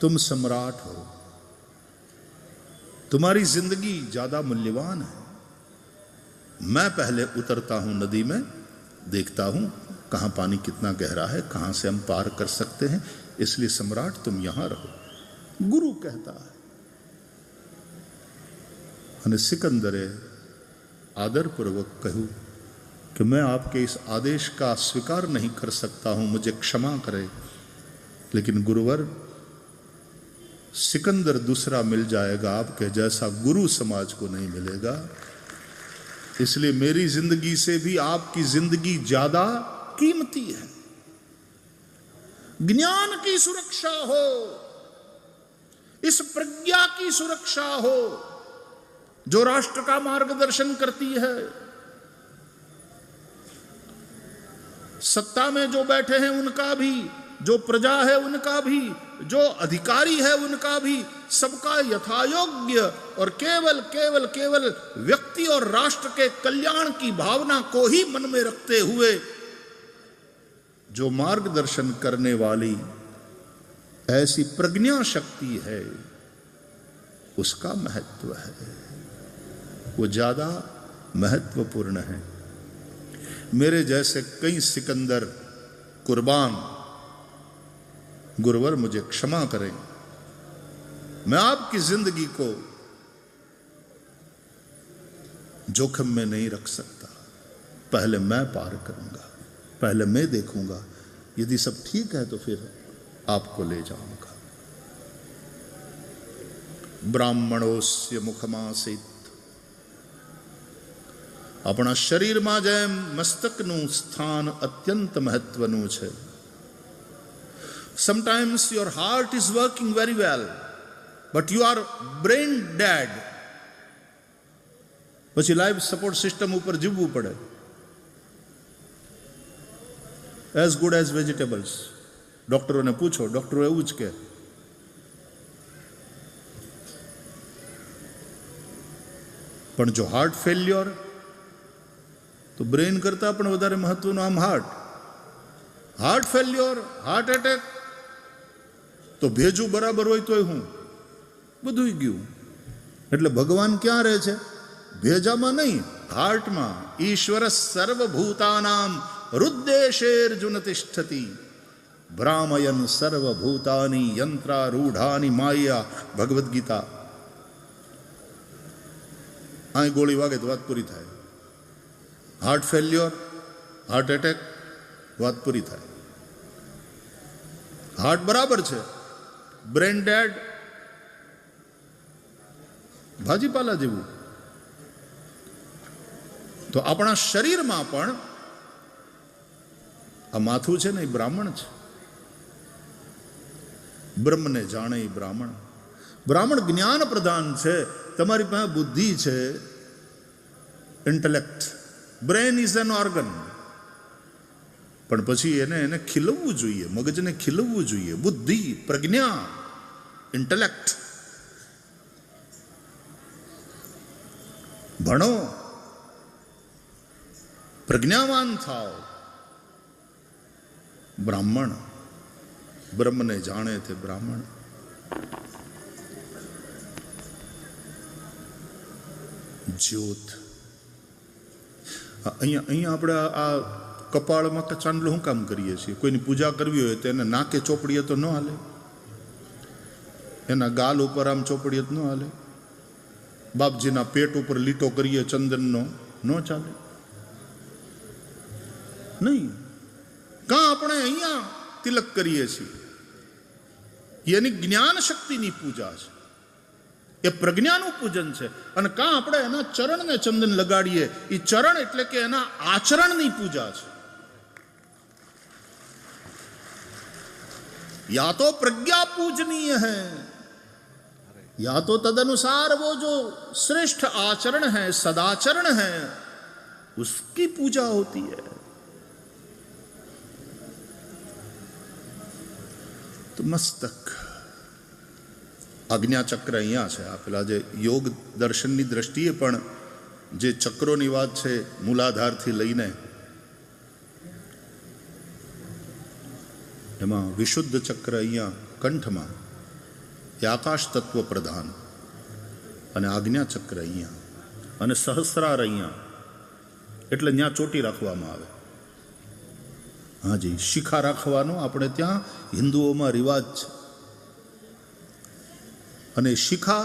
तुम सम्राट हो, तुम्हारी जिंदगी ज्यादा मूल्यवान है। मैं पहले उतरता हूं नदी में, देखता हूं कहां पानी कितना गहरा है, कहां से हम पार कर सकते हैं, इसलिए सम्राट तुम यहां रहो। गुरु कहता है। અને સિકંદરે आदरपूर्वक कहूं कि मैं आपके इस आदेश का स्वीकार नहीं कर सकता हूं, मुझे क्षमा करें। लेकिन गुरुवर, सिकंदर दूसरा मिल जाएगा, आपके जैसा गुरु समाज को नहीं मिलेगा। इसलिए मेरी जिंदगी से भी आपकी जिंदगी ज्यादा कीमती है। ज्ञान की सुरक्षा हो, इस प्रज्ञा की सुरक्षा हो जो राष्ट्र का मार्गदर्शन करती है। सत्ता में जो बैठे हैं उनका भी, जो प्रजा है उनका भी, जो अधिकारी है उनका भी, सबका यथायोग्य और केवल केवल केवल व्यक्ति और राष्ट्र के कल्याण की भावना को ही मन में रखते हुए जो मार्गदर्शन करने वाली ऐसी प्रज्ञा शक्ति है, उसका महत्व है, वो ज्यादा महत्वपूर्ण है। मेरे जैसे कई सिकंदर कुर्बान, गुरुवर मुझे क्षमा करें, मैं आपकी जिंदगी को जोखिम में नहीं रख सकता। पहले मैं पार करूंगा, पहले मैं देखूंगा, यदि सब ठीक है तो फिर आपको ले जाऊंगा। ब्राह्मणोस्य मुखमासीत, अपना शरीर में जेम मस्तकનું સ્થાન અત્યંત મહત્વનું છે। Sometimes your heart is working very well, but you are brain dead. પછી લાઈફ સપોર્ટ સિસ્ટમ ઉપર જીવવું પડે। As good as vegetables. ડોક્ટરોને પૂછો, ડોક્ટરો એવું જ કહે। પણ જો હાર્ટ ફેલ્યોર, તો બ્રેન કરતા પણ વધારે મહત્વનું આમ હાર્ટ ફેલ્યોર, હાર્ટ એટેક, તો ભેજું બરાબર હોય તોય હું બધું ગયું। એટલે ભગવાન ક્યાં રહે છે? ભેજામાં નહીં, હાર્ટમાં। ઈશ્વર સર્વભૂતાનામ હૃદ્દેશેર્જુન તિષ્ઠતિ ભ્રામયન સર્વભૂતાની યંત્રારૂઢાની માયા। ભગવદ્ ગીતા। અહીં ગોળી વાગે તો વાત પૂરી થાય। हार्ट फेल्योर, हार्ट एटेक, बात पूरी थाय। हार्ट बराबर है, ब्रेन डेड, भाजीपाला जेवू। तो अपना शरीर में पण आ माथू है ने ब्राह्मण है। ब्रह्म ने जाने ब्राह्मण। ब्राह्मण ज्ञान प्रधान है। तमारी पासे बुद्धि है, intellect, brain is an organ, पण पछी एने खिलवવું જોઈએ, મગજને ખिलवવું જોઈએ। बुद्धि, प्रज्ञा, इंटेलेक्ट, भणो, प्रज्ञावान थाओ। ब्राह्मण, ब्रह्म ने जाने थे ब्राह्मण। ज्योत। અહીંયા આપણે આ કપાળમાં કે ચાંદલો શું કામ કરીએ છીએ? કોઈની પૂજા કરવી હોય તો એને નાકે ચોપડીએ તો ન હાલે, એના ગાલ ઉપર આમ ચોપડીએ તો ન હાલે, બાપજીના પેટ ઉપર લીટો કરીએ ચંદનનો ન ચાલે, નહીં। કાં આપણે અહીંયા તિલક કરીએ છીએ, એની જ્ઞાન શક્તિની પૂજા છે, એ પ્રજ્ઞાનું પૂજન છે। અને કાં આપણે એના ચરણને ચંદન લગાડીએ, એ ચરણ એટલે કે એના આચરણની પૂજા છે। या तो प्रज्ञा पूजनीय है, या तो तदनुसार वो जो श्रेष्ठ आचरण है, सदाचरण है, उसकी पूजा होती है। तो मस्तक, આજ્ઞા ચક્ર અહીંયા છે। આ પેલા જે યોગ દર્શનની દ્રષ્ટિએ પણ જે ચક્રોની વાત છે, મૂલાધારથી લઈને એમાં વિશુદ્ધ ચક્ર અહીંયા કંઠમાં, એ આકાશ તત્વ પ્રધાન, અને આજ્ઞા ચક્ર અહીંયા, અને સહસ્રાર અહીંયા, એટલે ત્યાં ચોટી રાખવામાં આવે. હાજી, શિખા રાખવાનો આપણે ત્યાં હિન્દુઓમાં રિવાજ છે. અને શિખા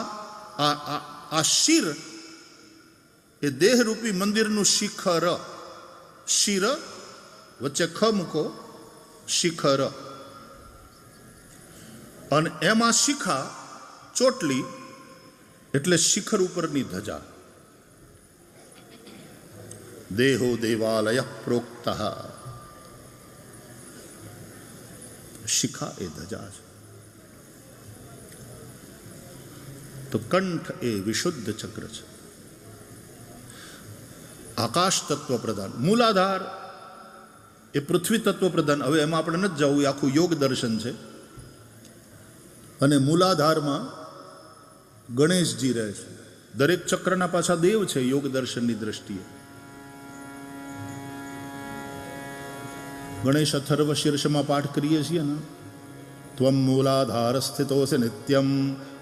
આ શિર એ દેહરૂપી મંદિરનું શિખર. શિર વચ્ચે ખ મૂકો, શિખર. અને એમાં શિખા ચોટલી એટલે શિખર ઉપરની ધજા. દેહો દેવાલય પ્રોક્ત. શિખા એ ધજા છે. તો કંઠ એ વિશુદ્ધ ચક્ર છે. આકાશ તત્વ પ્રધાન, મૂલાધાર એ પૃથ્વી તત્વ પ્રધાન. હવે એમાં આપણે નથી જવું, એ આખું યોગ દર્શન છે. અને મૂલાધારમાં ગણેશજી રહે છે. દરેક ચક્રના પાછા દેવ છે યોગ દર્શનની દ્રષ્ટિએ. ગણેશ અથર્વ શીર્ષમાં પાઠ કરીએ છીએ ને, ત્વમ મૂલાધાર સ્થિતોસि નિત્યમ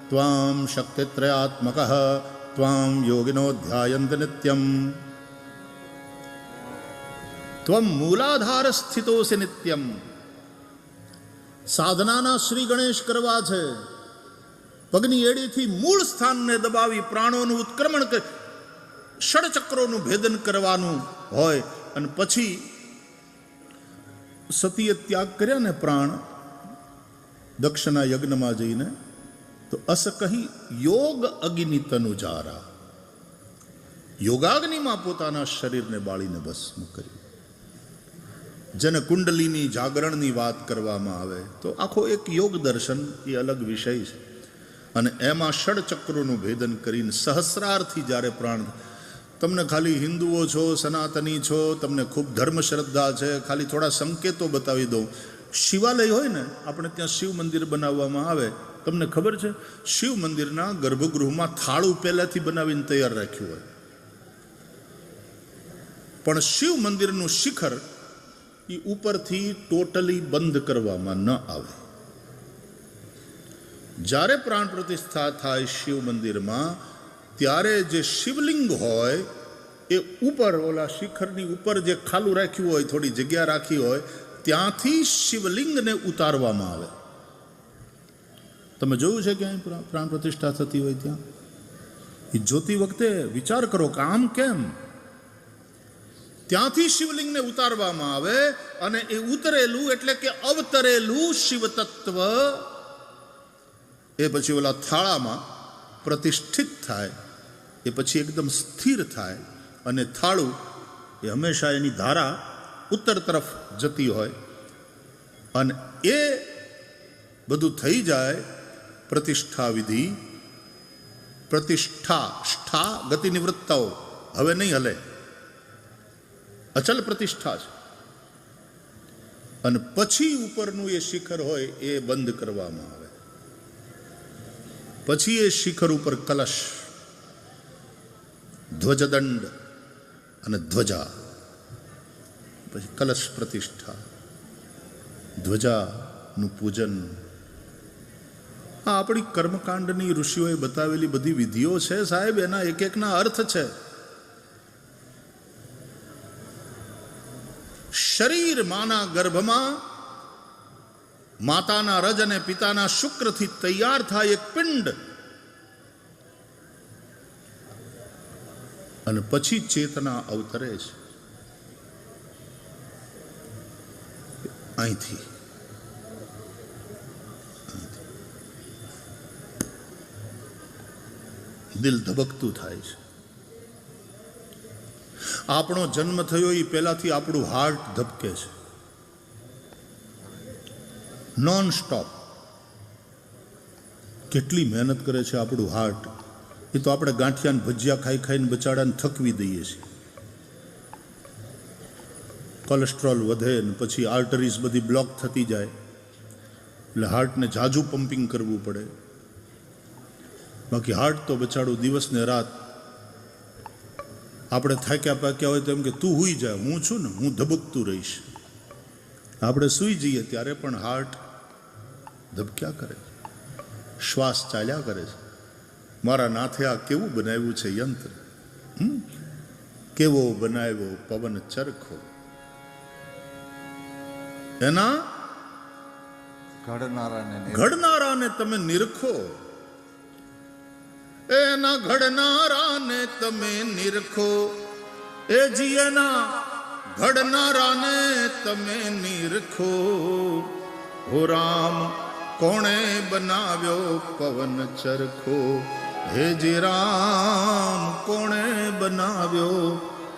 ત્વામ શક્તિત્રયાત્મક ત્વામ યોગિનો ધ્યાયંત નિત્યમ. ત્વમ મૂલાધાર સ્થિતોસि નિત્યમ. સાધનાના શ્રી ગણેશ કરવા છે. પગની એડીથી મૂળ સ્થાનને દબાવી પ્રાણોનું ઉત્ક્રમણ કરી ષડચક્રોનું ભેદન કરવાનું હોય. અને પછી સતીએ ત્યાગ કર્યા ને પ્રાણ દક્ષના યજ્ઞમાં જઈને, તો અસ કહી યોગ અગ્નિ તનુજારા, યોગાગ્નિમાં પોતાના શરીરને બાળીને ભસ્મ કર્યું. જેને કુંડલીની જાગરણની વાત કરવામાં આવે તો આખો એક યોગ દર્શન એ અલગ વિષય છે. અને એમાં ષડચક્રોનું ભેદન કરીને સહસ્રારથી જ્યારે પ્રાણ, તમને ખાલી હિન્દુઓ છો, સનાતની છો, તમને ખૂબ ધર્મ શ્રદ્ધા છે, ખાલી થોડા સંકેતો બતાવી દઉં. શિવાલય હોય ને, આપણે ત્યાં શિવ મંદિર બનાવવામાં આવે, તમને ખબર છે શિવ મંદિરના ગર્ભગૃહમાં થાળું પહેલાથી બનાવીને તૈયાર રાખ્યું હોય. પણ શિવ મંદિરનું શિખર એ ઉપરથી ટોટલી બંધ કરવામાં ન આવે. જ્યારે પ્રાણ પ્રતિષ્ઠા થાય શિવ મંદિરમાં, ત્યારે જે શિવલિંગ હોય એ ઉપર, ઓલા શિખરની ઉપર જે ખાલું રાખ્યું હોય, થોડી જગ્યા રાખી હોય, ત્યાંથી શિવલિંગને ઉતારવામાં આવે. તમે જોયું છે ક્યાંય પ્રાણ પ્રતિષ્ઠા થતી હોય ત્યાં? એ જોતી વખતે વિચાર કરો કે આમ કેમ? ત્યાંથી શિવલિંગને ઉતારવામાં આવે. અને એ ઉતરેલું એટલે કે અવતરેલું શિવ તત્વ એ પછી ઓલા થાળામાં પ્રતિષ્ઠિત થાય. એ પછી એકદમ સ્થિર થાય. અને થાળું એ હંમેશા એની ધારા ઉત્તર તરફ જતી હોય. અને એ બધું થઈ જાય. પ્રતિષ્ઠા વિધિ, પ્રતિષ્ઠા, ષ્ઠા ગતિ નિવૃત્તાઓ, હવે નહીં હલે, અચલ પ્રતિષ્ઠા છે. અને પછી ઉપરનું એ શિખર હોય એ બંધ કરવામાં આવે. પછી એ શિખર ઉપર કલશ, ધ્વજદંડ અને ધ્વજા, પછી કલશ પ્રતિષ્ઠા, ધ્વજાનું પૂજન. આ આપણી કર્મકાંડની ઋષિઓએ બતાવેલી બધી વિધિઓ છે સાહેબ, એના એક એકના અર્થ છે. શરીર માના ગર્ભમાં માતાના રજ અને પિતાના શુક્રથી તૈયાર થાય એક પિંડ, અને પછી ચેતના અવતરે છે અહીંથી. દિલ ધબકતું થાય છે. આપણો જન્મ થયો એ પહેલાથી આપણું હાર્ટ ધબકે છે નોન સ્ટોપ. કેટલી મહેનત કરે છે આપણું હાર્ટ. એ તો આપણે ગાંઠિયાને ભજીયા ખાઈ ખાઈને બચાડાને થકવી દઈએ છીએ. કોલેસ્ટ્રોલ વધે ને પછી આર્ટરીઝ બધી બ્લોક થતી જાય, એટલે હાર્ટને ઝાઝું પમ્પિંગ કરવું પડે. બાકી હાર્ટ તો બચાડું દિવસ ને રાત. આપણે થાક્યા પાક્યા હોય તો એમ કે તું સૂઈ જાય, હું છું ને, હું ધબકતું રહીશ. આપણે સૂઈ જઈએ ત્યારે પણ હાર્ટ ધબક્યા કરે. શ્વાસ ચાલ્યા કરે છે. મારા નાથે આ કેવું બનાવ્યું છે યંત્ર, કેવો બનાવ્યો પવન ચરખો. એના ઘડનારાને તમે નિરખો, એના ઘડનારાને તમે નિરખો, એ જી એના ઘડનારાને તમે નિરખો. હો રામ કોણે બનાવ્યો પવન ચરખો, હે જી રામ કોણે બનાવ્યો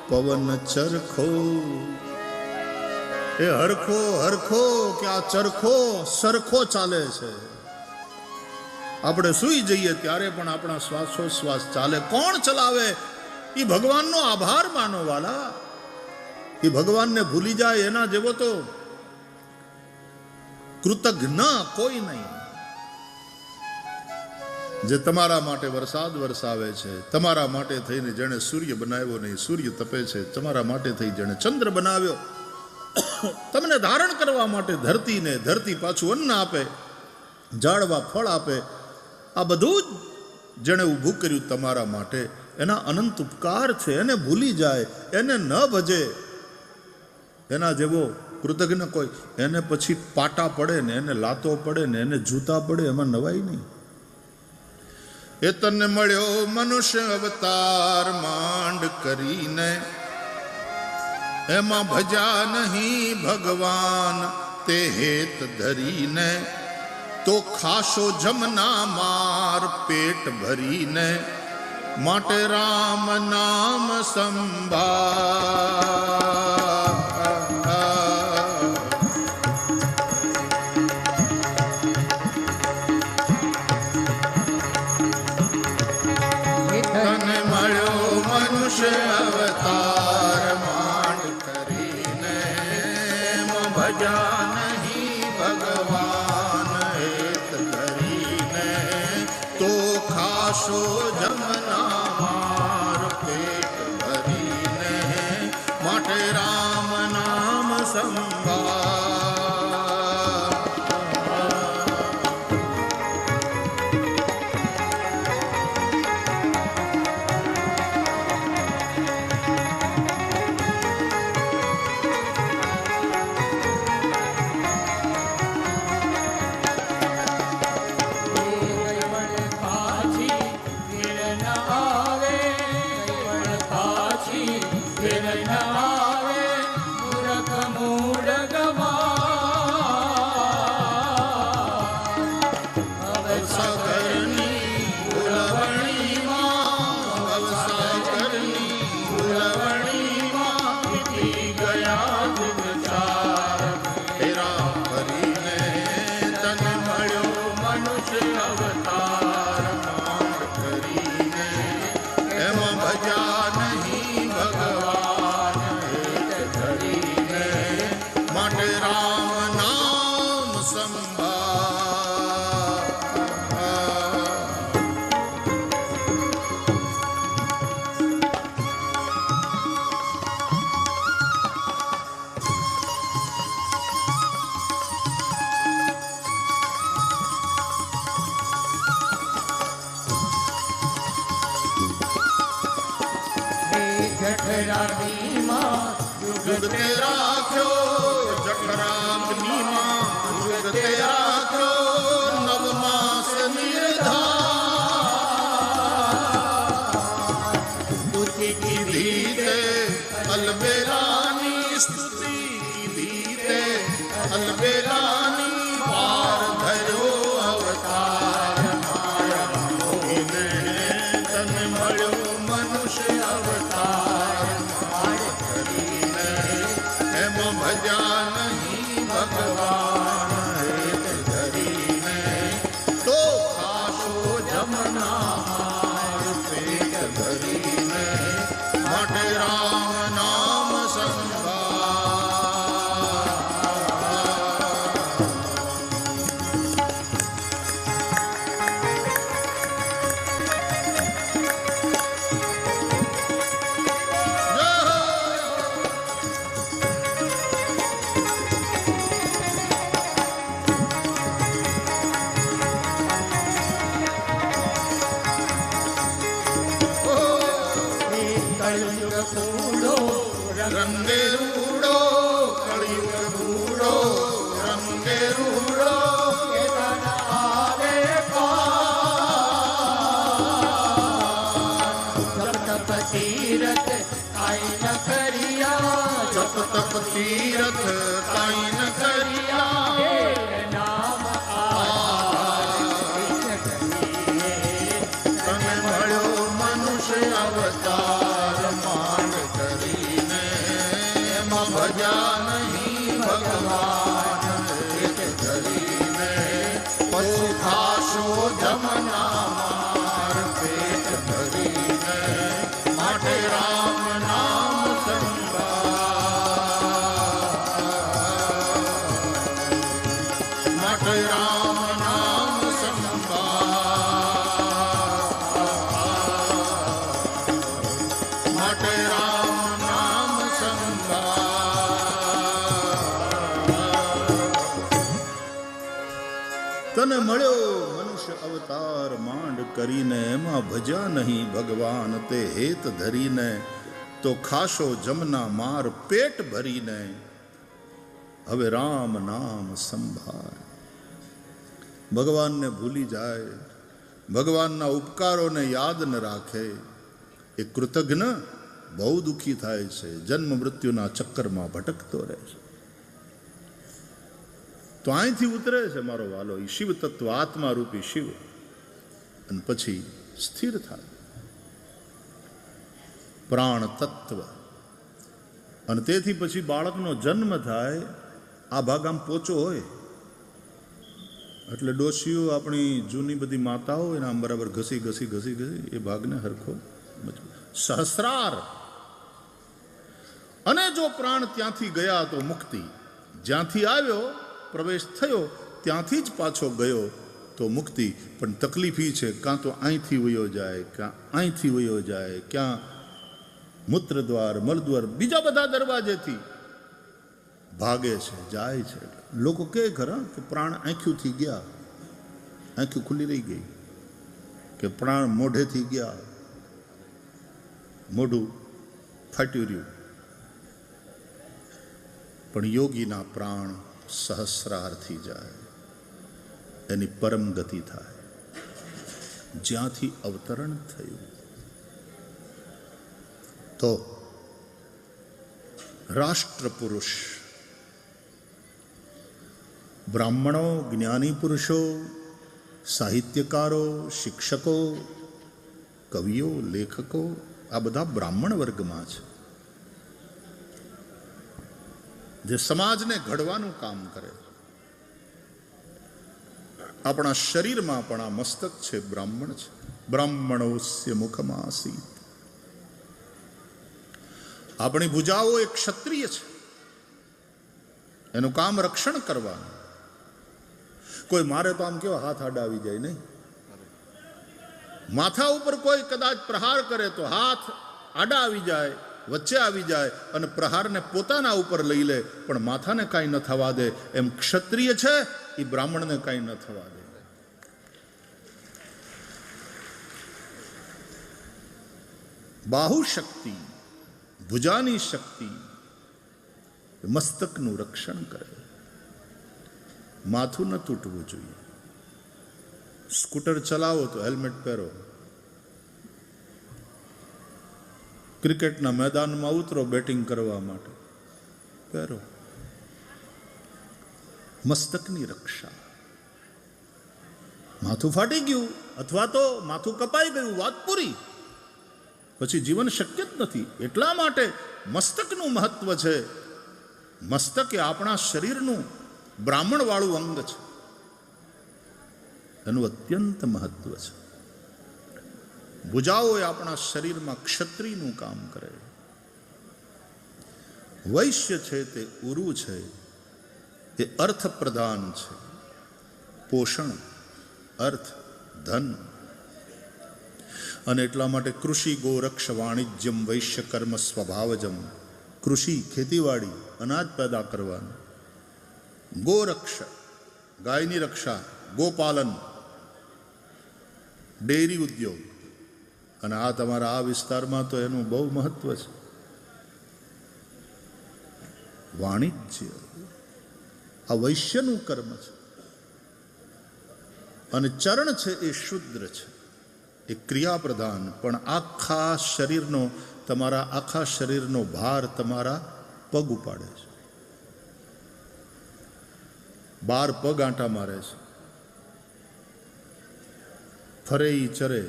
પવન ચરખો. એ હરખો હરખો કે આ ચરખો સરખો ચાલે છે. આપણે સૂઈ જઈએ ત્યારે પણ આપણા શ્વાસોશ્વાસ ચાલે. કોણ ચલાવે? એ ભગવાનનો આભાર માનો વાલા. એ ભગવાનને ભૂલી જાય એના જેવો તો કૃતજ્ઞ કોઈ નહીં. જે તમારા માટે વરસાદ વરસાવે છે, તમારા માટે થઈને જેણે સૂર્ય બનાવ્યો નહીં, સૂર્ય તપે છે, તમારા માટે થઈ જેણે ચંદ્ર બનાવ્યો, તમને ધારણ કરવા માટે ધરતીને, ધરતી પાછું અન્ન આપે, ઝાડવા ફળ આપે, આ બધું જ જેણે ઊભું કર્યું તમારા માટે, એના અનંત ઉપકાર છે. એને ભૂલી જાય, એને ન ભજે, એના જેવો કૃતજ્ઞ કોઈ. એને પછી પાટા પડે ને, એને લાતો પડે ને, એને જૂતા પડે, એમાં નવાઈ નહીં. એ તને મળ્યો મનુષ્ય અવતાર માંડ કરીને, એમાં ભજા નહીં ભગવાન તે હેત ધરીને. તો ખાશો જમના માર પેટ ભરીને, માટે રામ નામ સંભાળ. તને મળ્યો મનુષ્ય અવતાર માંડ કરીને, ભજા નહીં ભગવાન હેત કરીને. તો ખાશો જમના માર પેટ ભરીને, માટે રામ નામ સંભાળ. ભજા નહીં ભગવાન રંગે રૂડો કળિયુગ બૂડો રંગે રૂડો जप तप तीरथ काई न करिया नाम तने મળ્યો મનુષ્ય અવતાર માંડ કરીને એમાં ભજા નહીં ભગવાન એક કરીને પછી ખાશો જમના માર પેટ ભરીને માટે રામ નામ राम नाम માટે રામ નામ તને મળ્યો મનુષ્ય અવતાર માંડ કરીને એમાં ભજા નહીં ભગવાન તે હેત ધરીને તો ખાશો જમના માર પેટ ભરીને હવે રામ નામ સંભાળ ભગવાનને ભૂલી જાય ભગવાનના ઉપકારોને યાદ ન રાખે એ કૃતજ્ઞ બહુ દુઃખી થાય છે જન્મ મૃત્યુના ચક્કરમાં ભટકતો રહે છે તો અહીંથી ઉતરે છે મારો વાલો એ શિવ તત્વ આત્મા રૂપી શિવ અને પછી સ્થિર થાય પ્રાણ તત્વ અને તેથી પછી બાળકનો જન્મ થાય આ ભાગ આમ પોચો હોય એટલે ડોશીઓ આપણી જૂની બધી માતાઓ એને આમ બરાબર ઘસી ઘસી ઘસી ઘસી એ ભાગને હરખો સહસ્રાર અને જો પ્રાણ ત્યાંથી ગયા તો મુક્તિ જ્યાંથી આવ્યો પ્રવેશ થયો ત્યાંથી જ પાછો ગયો તો મુક્તિ પણ તકલીફ એ છે કાં તો અહીંથી વયો જાય કાં અહીંથી વયો જાય ક્યાં મૂત્રદ્વાર મળદ્વાર બીજા બધા દરવાજેથી ભાગે છે જાય છે લોકો કે ખરા કે પ્રાણ આંખ્યુંથી ગયા આંખ્યું ખુલ્લી રહી ગઈ કે પ્રાણ મોઢેથી ગયા મોઢું ફાટ્યું રહ્યું પણ યોગીના પ્રાણ સહસ્રારથી જાય એની પરમ ગતિ થાય જ્યાંથી અવતરણ થયું તો રાષ્ટ્ર પુરુષ બ્રાહ્મણો જ્ઞાની પુરુષો સાહિત્યકારો શિક્ષકો કવિઓ લેખકો આ બધા બ્રાહ્મણ વર્ગમાં છે જે સમાજને ઘડવાનું કામ કરે આપણા શરીરમાં પણ આ મસ્તક છે બ્રાહ્મણ છે બ્રાહ્મણોસ્ય મુખમાસીત આપણી ભુજાઓ એક ક્ષત્રિય છે એનું કામ રક્ષણ કરવાનું કોઈ મારે તો આમ કેવા હાથ આડા આવી જાય નહીં માથા ઉપર કોઈ કદાચ પ્રહાર કરે તો હાથ આડા આવી જાય વચ્ચે આવી જાય અને પ્રહારને પોતાના ઉપર લઈ લે પણ માથાને કાંઈ ન થવા દે એમ ક્ષત્રિય છે એ બ્રાહ્મણને કાંઈ ન થવા દે બાહુ શક્તિ ભુજાની શક્તિ મસ્તકનું રક્ષણ કરે માથું ન તૂટવું જોઈએ સ્કૂટર ચલાવો તો હેલ્મેટ પહેરો ક્રિકેટના મેદાનમાં ઉતરો બેટિંગ કરવા માટે પહેરો મસ્તકની રક્ષા માથું ફાટી ગયું અથવા તો માથું કપાઈ ગયું વાત પૂરી પછી જીવન શક્ય જ નથી એટલા માટે મસ્તકનું મહત્વ છે મસ્તક એ આપણા શરીરનું બ્રાહ્મણ વાળું અંગ છે એનું અત્યંત મહત્વ છે ભુજાઓ એ આપણા શરીરમાં ક્ષત્રિયનું કામ કરે વૈશ્ય છે તે ઉરુ છે એ અર્થ પ્રધાન છે પોષણ અર્થ ધન અને એટલા માટે કૃષિ ગોરક્ષ વાણિજ્યમ વૈશ્ય કર્મ સ્વભાવજમ કૃષિ ખેતીવાડી અનાજ પેદા કરવાનું ગોરક્ષ ગાયની રક્ષા ગોપાલન ડેરી ઉદ્યોગ અને આ તમારા આ વિસ્તારમાં તો એનું બહુ મહત્વ છે વાણિજ્ય, આ વૈશ્યનું કર્મ છે. અને ચરણ છે એ શુદ્ર છે, એ ક્રિયા પ્રધાન, પણ આખા શરીરનો, તમારા આખા શરીરનો ભાર તમારા પગ ઉપાડે છે. 12 પગ આંટા મારે છે, ફરે ઈ ચરે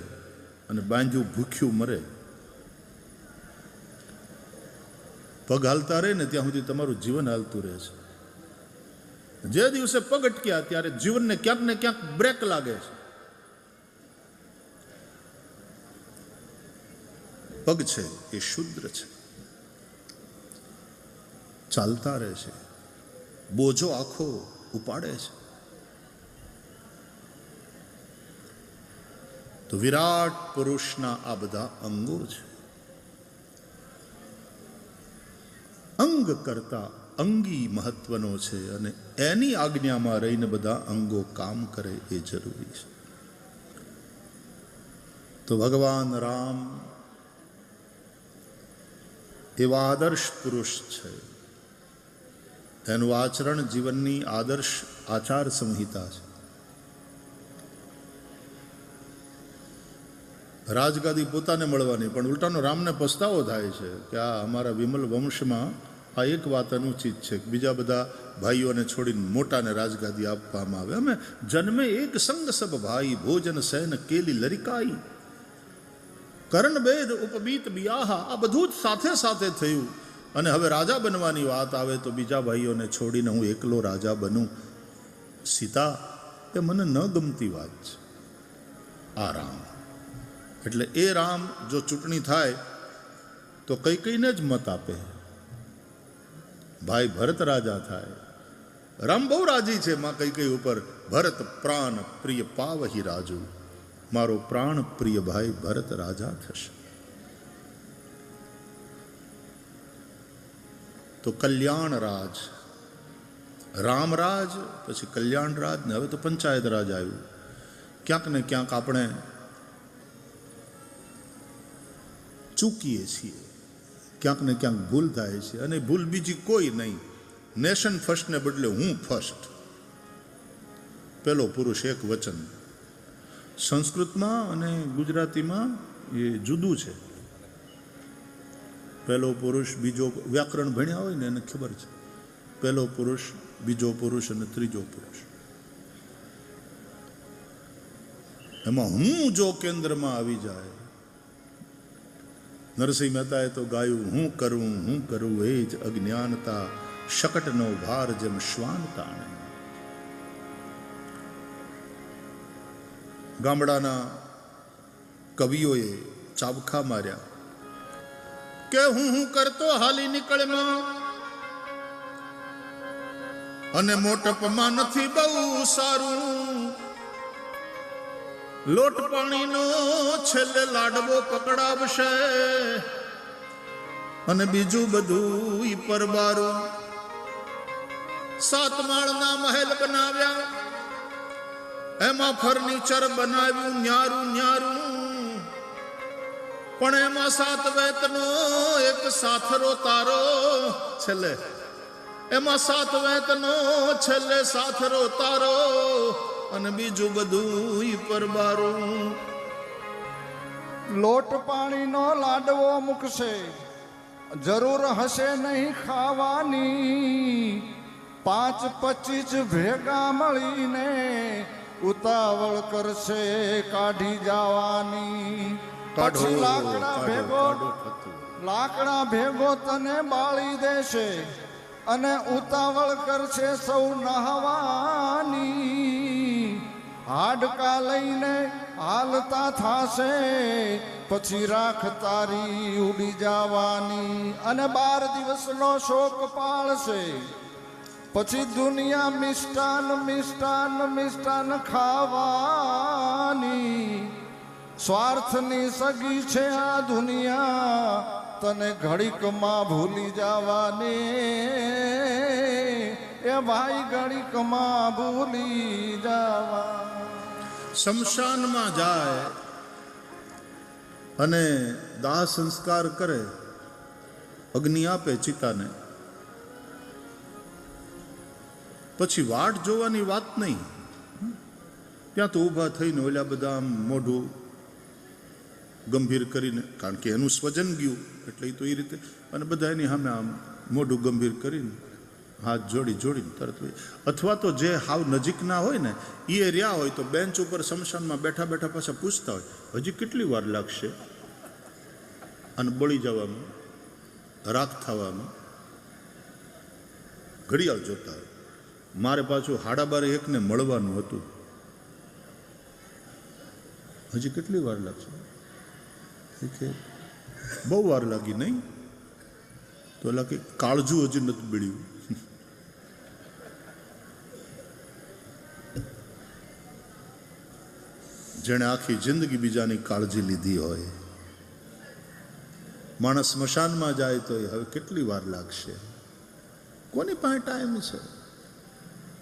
અને બાંજ્યું ભૂખ્યું મરે. પગ હાલતા રહે ને ત્યાં સુધી તમારું જીવન હાલતું રહે છે. જે દિવસે પગ અટક્યા ત્યારે જીવનને ક્યાંક ને ક્યાંક બ્રેક લાગે છે. પગ છે એ શુદ્ર છે, ચાલતા રહે છે, બોજો આખો ઉપાડે છે. તો વિરાટ પુરુષના આ બધા અંગો છે. અંગ કરતા અંગી મહત્વનો છે, અને એની આજ્ઞામાં રહીને બધા અંગો કામ કરે એ જરૂરી છે. તો ભગવાન રામ એવા આદર્શ પુરુષ છે. એનું આચરણ જીવનની આદર્શ આચાર સંહિતા છે. રાજગાદી પોતાને મળવાની, પણ ઉલટાનો રામને પસ્તાવો થાય છે કે આ અમારા વિમલ વંશમાં આ એક વાત અનુચિત છે કે બીજા બધા ભાઈઓને છોડીને મોટાને રાજગાદી આપવામાં આવે. અમે જન્મે એક સંગ સબ ભાઈ, ભોજન સૈન કેલી લરિકાઈ, કરણ બેદ ઉપબીત બિયાહા, આ બધું જ સાથે સાથે થયું. અને હવે રાજા બનવાની વાત આવે તો બીજા ભાઈઓને છોડીને હું એકલો રાજા બનું, સીતા, એ મને ન ગમતી વાત છે. આ રામ એટલે એ રામ જો ચૂંટણી થાય તો કૈકેયીને જ મત આપે, ભાઈ ભરત રાજા થાય. રામ બહુ રાજી છે માં કૈકેયી ઉપર. ભરત પ્રાણ પ્રિય પાવહી રાજુ, મારો પ્રાણ પ્રિય ભાઈ ભરત રાજા થશે. તો કલ્યાણ રાજ, રામરાજ, પછી કલ્યાણ રાજ, ને હવે તો પંચાયત રાજ આવ્યું. ક્યાંક ને ક્યાંક આપણે ચૂકીએ છીએ, ક્યાંક ને ક્યાંક ભૂલ થાય છે. અને ભૂલ બીજી કોઈ નહીં, નેશન ફર્સ્ટને બદલે હું ફર્સ્ટ. પેલો પુરુષ એક વચન. સંસ્કૃતમાં અને ગુજરાતીમાં એ જુદું છે. પહેલો પુરુષ, બીજો, વ્યાકરણ ભણ્યા હોય ને એને ખબર છે. પહેલો પુરુષ, બીજો પુરુષ અને ત્રીજો પુરુષ. એમાં હું જો કેન્દ્રમાં આવી જાય, નરસિંહ મહેતાએ તો ગાયું, હું કરું એ જ અજ્ઞાનતા, શકટનો ભાર જેમ શ્વાન તાણે. ગામડાના કવિઓએ ચાબખા માર્યા કે હું કરતો હાલી નીકળમાં, અને મોટપમાં નથી બહુ સારું. લોટ પાણીનો છેલ્લે લાડવો પકડાવશે, અને બીજું બધું ઈ પરબારું. 7 માળના મહેલ બનાવ્યા, એમાં ફર્નિચર બનાવ્યું ન્યારું ન્યારું, પણ એમાં 7 વેતનો એક સાથરો તારો. છેલ્લે એમાં 7 વેતનો છેલ્લે સાથરો તારો, અને બીજું બધું ઈ પરબારું. લોટ પાણીનો લાડવો મૂકશે, જરૂર હશે નહીં ખાવાની. 5-25 ભેગા મળીને ઉતાવળ કરશે કાઢી જવાની. પછી લાકડા ભેગો તને બાળી દેશે, અને ઉતાવળ કરશે સૌ નહાવાની. હાડકા લઈને હાલતા થાશે, પછી રાખ તારી ઉડી જવાની. અને 12 દિવસનો શોક પાળશે, પછી દુનિયા મિષ્ટાન મિષ્ટાન મિષ્ટાન ખાવાની. સ્વાર્થની સગી છે આ દુનિયા, તને ઘડીકમાં ભૂલી જવાની. એ ભાઈ ઘડીકમાં ભૂલી જવા. શમશાનમાં જાય અને દાહ સંસ્કાર કરે, અગ્નિ આપે ચિતાને, પછી વાટ જોવાની વાત નહીં. ત્યાં તો ઊભા થઈને ઓલા બધા આમ મોઢું ગંભીર કરીને, કારણ કે એનું સ્વજન ગયું એટલે એ તો એ રીતે, અને બધા એની સામે આમ મોઢું ગંભીર કરીને હાથ જોડીને તરત હોય. અથવા તો જે હાવ નજીકના હોય ને એ રહ્યા હોય તો બેન્ચ ઉપર શમશાનમાં બેઠા બેઠા પાછા પૂછતા હોય, હજી કેટલી વાર લાગશે અને બળી જવામાં, રાખ થવામાં. ઘડિયાળ જોતા હોય, મારે પાછું 12:30 મળવાનું હતું, હજી કેટલી વાર લાગશે? બહુ વાર લાગી નહીં? તો લાગે કાળજું હજી નથી બીડ્યું. જેણે આખી જિંદગી બીજાની કાળજી લીધી હોય, માણસ સ્મશાનમાં જાય તો હવે કેટલી વાર લાગશે? કોની પાસે ટાઈમ છે?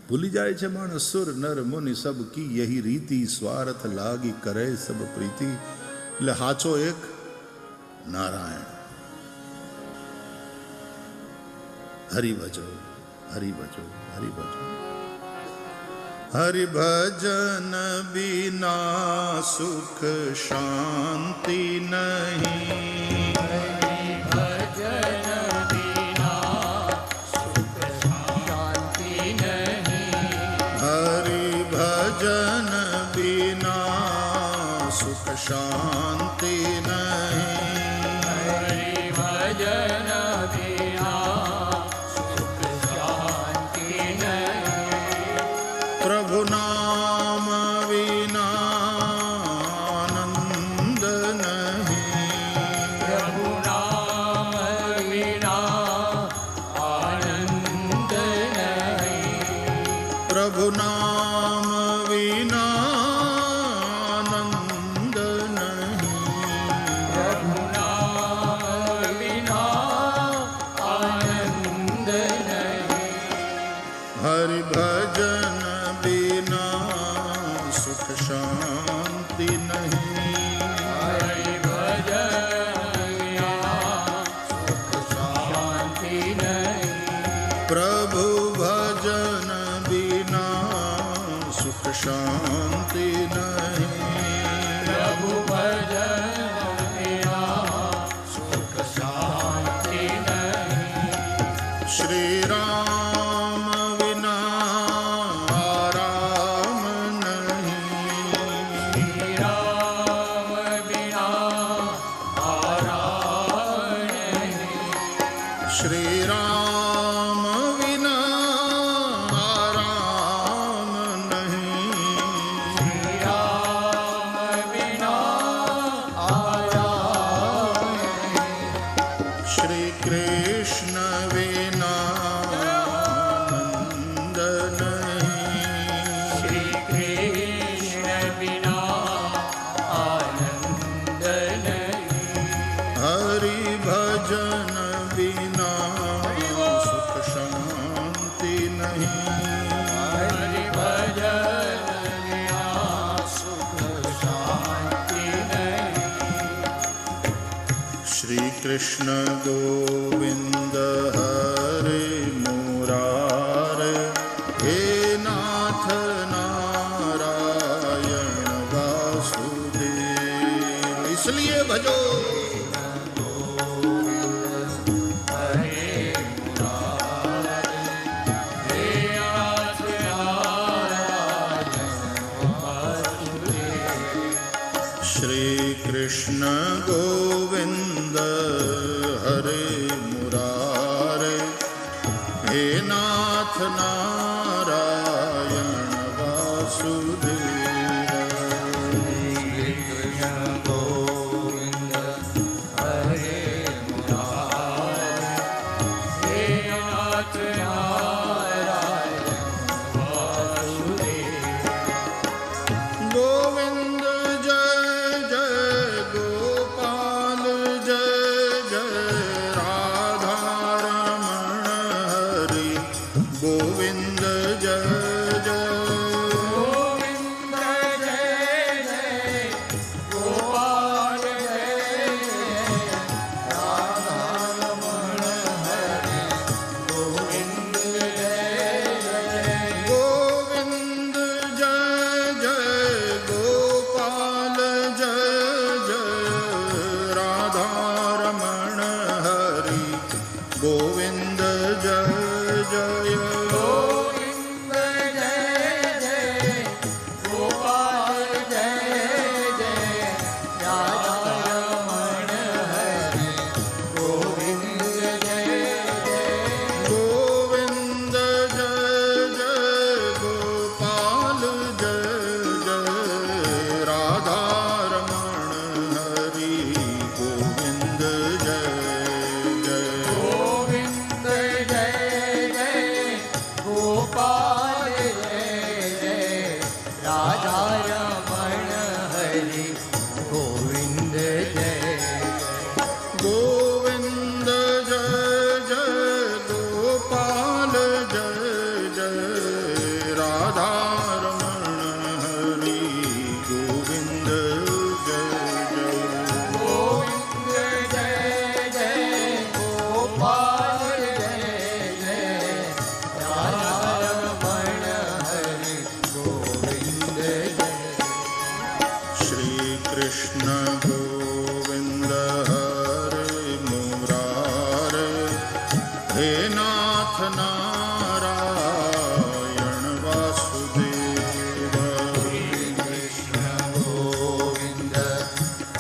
ભૂલી જાય છે માણસ. સુર નર મુનિ સબ કી યહી રીતિ, સ્વાર્થ લાગી કરે સબ પ્રીતિ. એટલે હાચો એક નારાયણ. હરિભજો હરિભજો હરિભજો. હરિભજન બિના સુખ શાંતિ નહીં. હરિભજન બિના સુખ શાંતિ નહીં. હરિભજન બિના સુખ શાંતિ નહીં. પ્રભુ નામ વિના આનંદ નહીં. પ્રભુ નામ વિના આનંદ નહીં. પ્રભુ નામ વિના આનંદ નહીં. પ્રભુ નામ વિના આનંદ નહીં. હરિભજન બિના સુખ શાંતિ નહીં. હરિભજન વિના સુખ શાંતિ નહીં. પ્રભુ ભજન બિના સુખ શાંતિ નહીં. પ્રભુ ભજન વિના સુખ શાંતિ નહીં. શ્રી રામ વિના રામ નહીં. શ્રી રામ વિના આરામ નહીં. શ્રી રામ વિના રામ નહીં. શ્રી રામ વિના આરામ નહીં. શ્રી કૃષ્ણ વિના આનંદ નહીં. શ્રી કૃષ્ણ વિના આનંદ નહીં. હરિભજન વિના સુખ શાંતિ નહીં. હરિભજન વિના સુખ શાંતિ નહીં. શ્રી કૃષ્ણ ગોવિંદ હરે મુરારે, હે નાથ નારાયણ વાસુદેવ. इसलिए भजो. શ્રી કૃષ્ણ ગોવિંદ હરે મુરારે, હે નાથ નારાયણ વાસુદેવ. ગોવિંદ હરે મુરારે, હે નાથ નારાયણ વાસુદેવ. ગોવિંદ જય જય ગોપાલ, જય જય રાધા રમણ હરિ. ગોવિંદ कृष्ण गोविंद हरे मुरारे, हे नाथ नारायण वासुदेव। कृष्ण गोविंद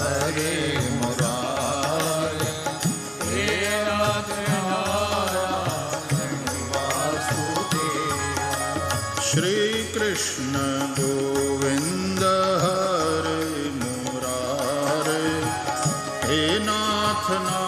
हरे मुरारे, हे नाथ नारायण वासुदेव। श्री कृष्ण गोविंद हरे मुरारे, हे नाथ नारायण